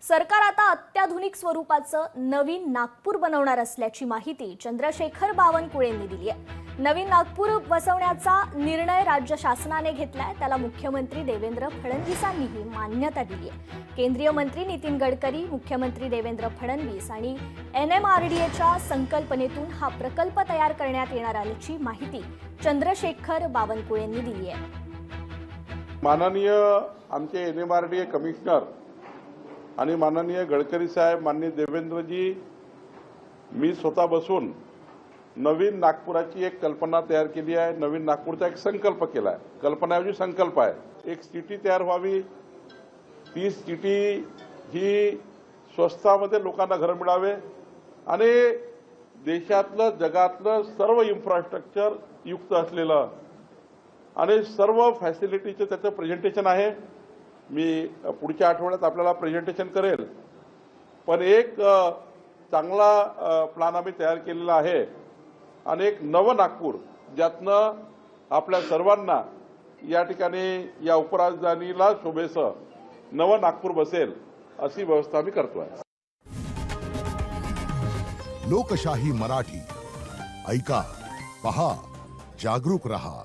सरकार आता अत्याधुनिक स्वरूपाचं नवीन नागपूर बनवणार असल्याची माहिती चंद्रशेखर बावनकुळेंनी दिली आहे। नवीन नागपूर बसवण्याचा निर्णय राज्य शासनाने घेतलाय, त्याला मुख्यमंत्री देवेंद्र फडणवीसांनीही मान्यता दिली आहे। केंद्रीय मंत्री नितीन गडकरी, मुख्यमंत्री देवेंद्र फडणवीस आणि NMRDAच्या संकल्पनेतून हा प्रकल्प तयार करण्यात येणार असल्याची माहिती चंद्रशेखर बावनकुळेंनी दिली आहे। माननीय आमचे NMRDA कमिशनर आणि माननीय गडकरी साहेब, माननीय देवेंद्रजी, मी स्वतः बसून नवीन नागपुराची एक कल्पना तयार केली आहे। नवीन नागपूरचा एक संकल्प केला आहे। कल्पनाऐवजी संकल्प आहे। एक सिटी तयार व्हावी, ती सिटी ही स्वस्तामध्ये लोकांना घर मिळावे आणि देशातलं जगातलं सर्व इन्फ्रास्ट्रक्चर युक्त असलेलं आणि सर्व फॅसिलिटीचं त्याचं प्रेझेंटेशन आहे। मी पुढच्या आठवड्यात आपल्याला प्रेझेंटेशन करेल, पण एक चांगला प्लॅन आम्ही तयार केलेला आहे आणि एक नवं नागपूर ज्यातनं आपल्या सर्वांना या ठिकाणी या उपराजधानीला शोभेसं नवं नागपूर बसेल अशी व्यवस्था आम्ही करतोय। लोकशाही मराठी ऐका, पहा, जागरूक रहा।